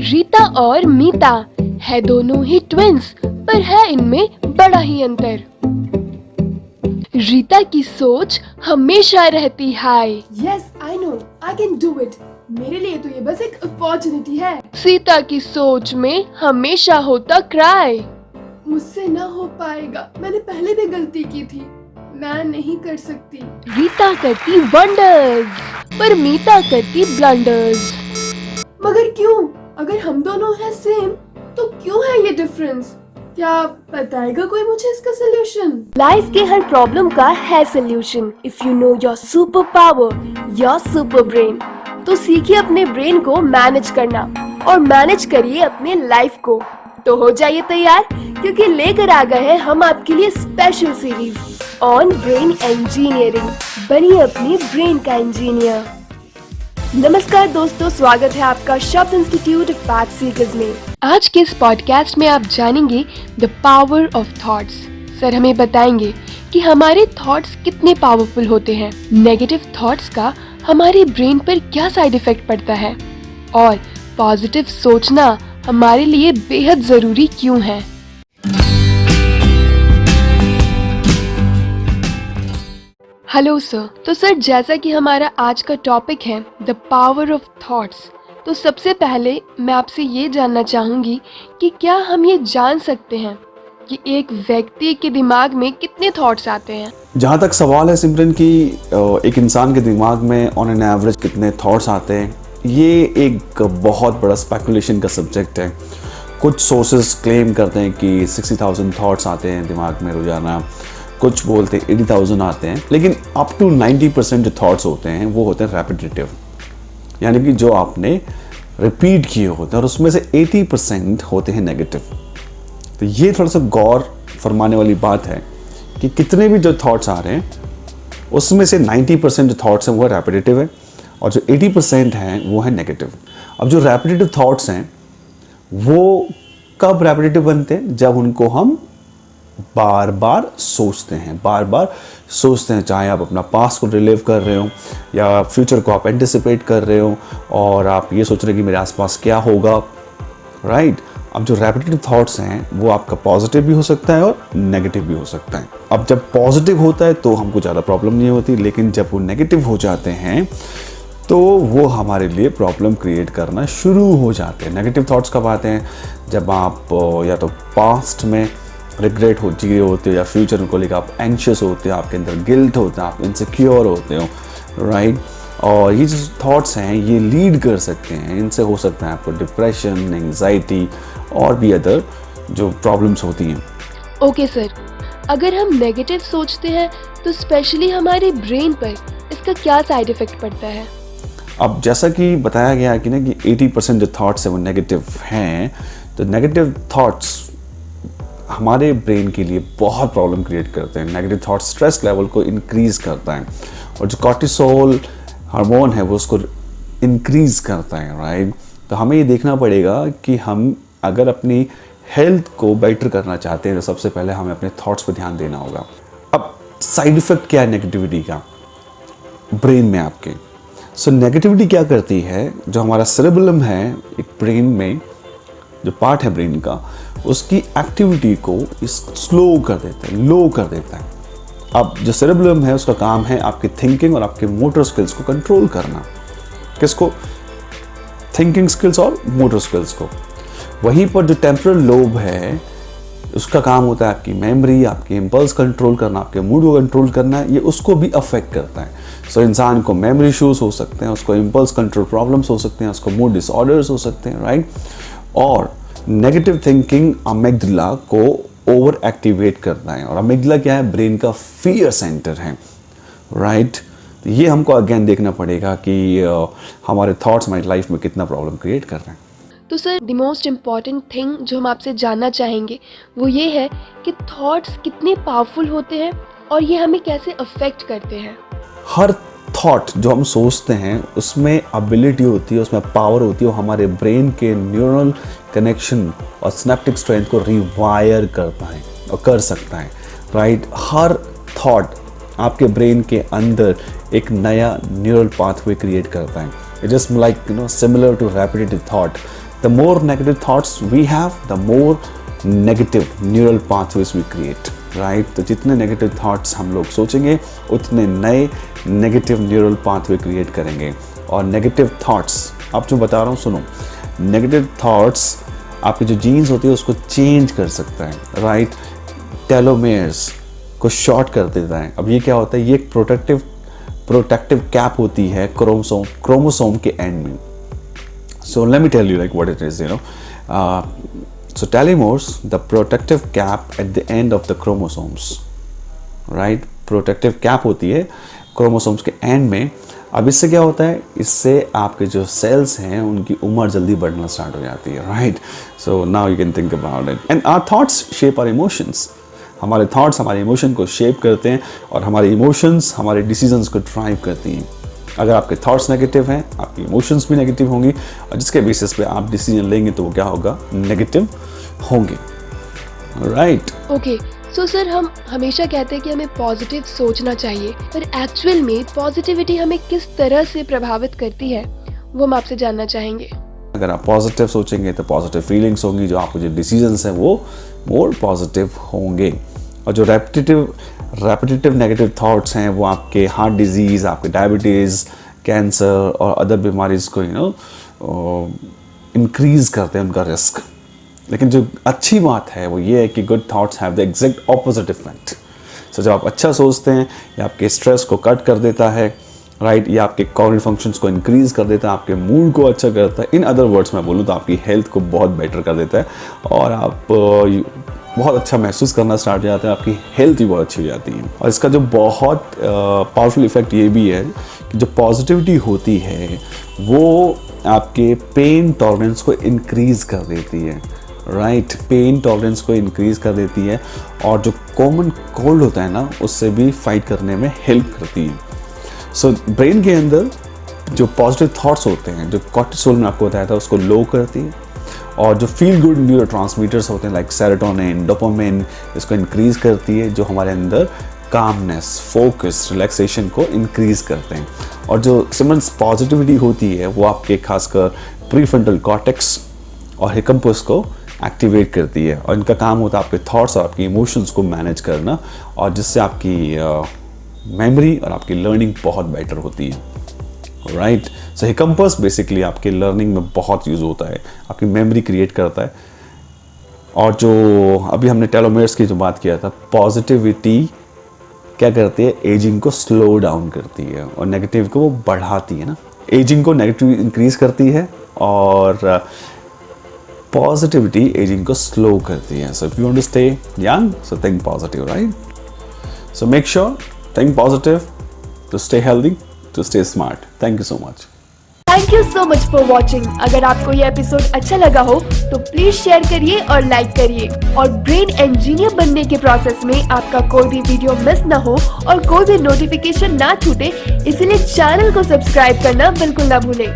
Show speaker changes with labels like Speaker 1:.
Speaker 1: रीता और मीता है दोनों ही ट्विंस, पर है इनमें बड़ा ही अंतर। रीता की सोच हमेशा रहती high.
Speaker 2: Yes I know, I can do it. मेरे लिए तो ये बस एक अपॉर्चुनिटी है।
Speaker 1: सीता की सोच में हमेशा होता क्राई।
Speaker 2: मुझसे ना हो पाएगा, मैंने पहले भी गलती की थी, मैं नहीं कर सकती।
Speaker 1: रीता करती वंडर्स, पर मीता करती ब्लंडर्स।
Speaker 2: मगर क्यों? अगर हम दोनों हैं सेम, तो क्यों है ये डिफरेंस? क्या बताएगा कोई मुझे इसका सोल्यूशन?
Speaker 1: लाइफ के हर प्रॉब्लम का है solution. If you know your super power, your super brain, तो सीखिए अपने ब्रेन को मैनेज करना और मैनेज करिए अपने लाइफ को। तो हो जाइए तैयार, क्योंकि लेकर आ गए हैं हम आपके लिए special series on brain engineering. बनिए अपने ब्रेन का इंजीनियर। नमस्कार दोस्तों, स्वागत है आपका शब्द इंस्टीट्यूट ऑफ पाथ सीकर्स में। आज के इस पॉडकास्ट में आप जानेंगे the power of thoughts. Sir हमें बताएंगे कि हमारे थॉट्स कितने पावरफुल होते हैं, नेगेटिव थॉट्स का हमारे ब्रेन पर क्या साइड इफेक्ट पड़ता है और पॉजिटिव सोचना हमारे लिए बेहद जरूरी क्यों है। Hello sir. तो सर, जैसा कि हमारा आज का टॉपिक है द पावर ऑफ थॉट्स, तो सबसे पहले मैं आपसे ये जानना चाहूँगी कि क्या हम ये जान सकते हैं कि एक व्यक्ति के दिमाग में कितने थॉट्स आते हैं?
Speaker 3: जहाँ तक सवाल है सिमरन कि एक इंसान के दिमाग में ऑन एन एवरेज कितने थॉट्स आते हैं, ये एक बहुत बड़ा स्पेकुलेशन का सब्जेक्ट है। कुछ सोर्सेज क्लेम करते हैं कि 60,000 थॉट्स आते हैं दिमाग में रोजाना, कुछ बोलते हैं 80,000 आते हैं, लेकिन अप टू 90% जो थॉट्स होते हैं वो होते हैं रेपिटेटिव, यानी कि जो आपने रिपीट किए होते हैं, और उसमें से 80% होते हैं नेगेटिव। तो ये थोड़ा सा गौर फरमाने वाली बात है कि कितने भी जो थॉट्स आ रहे हैं उसमें से 90% जो थॉट्स हैं वो रेपिटेटिव है और जो 80% हैं वो है नेगेटिव। अब जो रेपिटेटिव थॉट्स हैं वो कब रेपिटेटिव बनते हैं? जब उनको हम बार बार सोचते हैं, चाहे आप अपना पास्ट को रिलीव कर रहे हो या फ्यूचर को आप एंटिसिपेट कर रहे हो और आप ये सोच रहे हो कि मेरे आसपास क्या होगा, राइट। अब जो रेपिटेटिव थॉट्स हैं वो आपका पॉजिटिव भी हो सकता है और नेगेटिव भी हो सकता है। अब जब पॉजिटिव होता है तो हमको ज़्यादा प्रॉब्लम नहीं होती, लेकिन जब वो नेगेटिव हो जाते हैं तो वो हमारे लिए प्रॉब्लम क्रिएट करना शुरू हो जाते हैं। नेगेटिव थॉट्स कब आते हैं? जब आप या तो पास्ट में रिग्रेट हो जी होते हो या फ्यूचर को लेकर आप एंशियस होते हो, आपके अंदर गिल्ट होता है, आप इनसिक्योर होते हो, राइट। और ये जो थॉट्स हैं ये लीड कर सकते हैं, इनसे हो सकता है आपको डिप्रेशन, एंग्जाइटी और भी अदर जो प्रॉब्लम्स होती हैं।
Speaker 1: ओके सर, अगर हम नेगेटिव सोचते हैं तो स्पेशली हमारे ब्रेन पर इसका क्या साइड इफेक्ट पड़ता है?
Speaker 3: अब जैसा कि बताया गया है कि ना कि 80% जो थॉट्स हैं वो नेगेटिव हैं, तो नेगेटिव थॉट्स हमारे ब्रेन के लिए बहुत प्रॉब्लम क्रिएट करते हैं। नेगेटिव थॉट स्ट्रेस लेवल को इंक्रीज़ करता है और जो कॉर्टिसोल हार्मोन है वो उसको इंक्रीज़ करता है, राइट। तो हमें ये देखना पड़ेगा कि हम अगर अपनी हेल्थ को बेटर करना चाहते हैं तो सबसे पहले हमें अपने थॉट्स पर ध्यान देना होगा। अब साइड इफ़ेक्ट क्या है नेगेटिविटी का ब्रेन में आपके? सो नेगेटिविटी क्या करती है, जो हमारा सेरेबेलम है एक ब्रेन में, जो पार्ट है ब्रेन का, उसकी एक्टिविटी को स्लो कर देता है, लो कर देता है। अब जो सेरेबेलम है उसका काम है आपकी थिंकिंग और आपके मोटर स्किल्स को कंट्रोल करना। किसको? थिंकिंग स्किल्स और मोटर स्किल्स को। वहीं पर जो टेम्पोरल लोब है उसका काम होता है आपकी मेमोरी, आपकी इम्पल्स कंट्रोल करना, आपके मूड को कंट्रोल करना, ये उसको भी अफेक्ट करता है। सो इंसान को मेमोरी इश्यूज हो सकते हैं, उसको इम्पल्स कंट्रोल प्रॉब्लम्स हो सकते हैं, उसको मूड डिसऑर्डर्स हो सकते हैं, राइट। और नेगेटिव थिंकिंग अमिगडाला को ओवर एक्टिवेट करता है, और अमिगडाला क्या है? ब्रेन का फियर सेंटर है, राइट। तो ये हमको अगेन देखना पड़ेगा कि हमारे थॉट्स हमारी लाइफ में कितना प्रॉब्लम क्रिएट कर रहे हैं।
Speaker 1: तो sir, the most important thing जो हम आपसे जानना चाहेंगे वो ये है कि थॉट्स कितने पावरफुल होते हैं और ये हमें कैसे अफेक्ट करते हैं।
Speaker 3: हर थॉट जो हम सोचते हैं उसमें एबिलिटी होती है, उसमें पावर होती है, वो हमारे ब्रेन के न्यूरल कनेक्शन और सिनेप्टिक स्ट्रेंथ को रिवायर करता है और कर सकता है, राइट। हर थॉट आपके ब्रेन के अंदर एक नया न्यूरल पाथवे क्रिएट करता है। It just like similar to repetitive thought. The more negative thoughts we have, the more negative neural pathways we create, right? तो जितने नेगेटिव थॉट्स हम लोग सोचेंगे उतने नए नेगेटिव न्यूरल पाथवे क्रिएट करेंगे। और नेगेटिव थॉट्स, अब जो बता रहा हूँ सुनो, नेगेटिव थॉट्स आपके जो जीन्स होती है उसको चेंज कर सकता है, राइट? टेलोमेयर्स को शॉर्ट कर देता है। अब ये क्या होता है, ये एक प्रोटेक्टिव कैप होती है क्रोमोसोम के एंड में। So let me tell you like what it is, you know. So telomeres, the protective cap at the end of the chromosomes, right? Protective cap होती है chromosomes के end में। अब इससे क्या होता है, इससे आपके जो सेल्स हैं उनकी उम्र जल्दी बढ़ना स्टार्ट हो जाती है, right? So now you can think about it. And our thoughts shape our emotions. हमारे थॉट्स हमारे इमोशन को शेप करते हैं और हमारे इमोशंस हमारे डिसीजंस को ड्राइव करती हैं। अगर आपके थॉट्स नेगेटिव हैं, आपकी इमोशंस भी नेगेटिव होंगी और जिसके बेसिस पे आप डिसीजन लेंगे तो वो क्या होगा, नेगेटिव होंगे, राइट?
Speaker 1: ओके, सो सर हम हमेशा कहते हैं कि हमें पॉजिटिव सोचना चाहिए, पर एक्चुअल में पॉजिटिविटी हमें किस तरह से प्रभावित करती है वो हम आपसे जानना चाहेंगे।
Speaker 3: अगर आप पॉजिटिव सोचेंगे तो पॉजिटिव फीलिंग्स होंगी, जो आपके जो डिसीजंस हैं वो मोर पॉजिटिव होंगे। और जो रेपिटेटिव नेगेटिव थॉट्स हैं वो आपके हार्ट डिजीज़, आपके डायबिटीज़, कैंसर और अदर बीमारीज़ को इंक्रीज़ करते हैं उनका रिस्क। लेकिन जो अच्छी बात है वो ये है कि good thoughts have the exact opposite effect. So जब आप अच्छा सोचते हैं, ये आपके स्ट्रेस को कट कर देता है, राइट? ये आपके कॉग्निटिव फंक्शंस को इंक्रीज़ कर देता है, आपके मूड को अच्छा करता है। इन अदर वर्ड्स मैं बोलूँ तो आपकी हेल्थ को बहुत बेटर कर देता है और आप बहुत अच्छा महसूस करना स्टार्ट हो जाता है, आपकी हेल्थ भी बहुत अच्छी हो जाती है। और इसका जो बहुत पावरफुल इफेक्ट ये भी है कि जो पॉजिटिविटी होती है वो आपके पेन टॉलरेंस को इंक्रीज़ कर देती है, राइट? पेन टॉलरेंस को इंक्रीज़ कर देती है और जो कॉमन कोल्ड होता है ना उससे भी फाइट करने में हेल्प करती है। सो ब्रेन के अंदर जो पॉजिटिव थॉट्स होते हैं, जो कॉर्टिसोल में आपको बताया था, उसको लो करती है और जो फील गुड न्यूरोट्रांसमीटर्स होते हैं लाइक सेरोटोनिन, डोपामिन, इसको इंक्रीज़ करती है, जो हमारे अंदर कामनेस, फोकस, रिलैक्सेशन को इंक्रीज़ करते हैं। और जो सिमरन्स पॉजिटिविटी होती है वो आपके खासकर प्रीफ्रंटल कॉर्टेक्स और हिप्पोकैम्पस को एक्टिवेट करती है और इनका काम होता है आपके थॉट्स और आपकी इमोशंस को मैनेज करना, और जिससे आपकी मेमोरी और आपकी लर्निंग बहुत बेटर होती है, राइट? सो हिप्पोकैम्पस बेसिकली आपके लर्निंग में बहुत यूज़ होता है, आपकी मेमोरी क्रिएट करता है। और जो अभी हमने टेलोमेयर्स की जो बात किया था, पॉजिटिविटी क्या करती है, एजिंग को स्लो डाउन करती है और नेगेटिव को वो बढ़ाती है ना। एजिंग को नेगेटिव इंक्रीज़ करती है और पॉजिटिविटी एजिंग को स्लो करती है। So if you want to stay young, so think positive, right? So make sure think positive to stay healthy, to stay smart. Thank you so much.
Speaker 1: Thank you so much for watching. अगर आपको ये episode अच्छा लगा हो तो please share करिए और like करिए। और ब्रेन इंजीनियर बनने के प्रोसेस में आपका कोई भी वीडियो मिस ना हो और कोई भी नोटिफिकेशन ना छूटे, इसलिए चैनल को सब्सक्राइब करना बिल्कुल ना भूलें।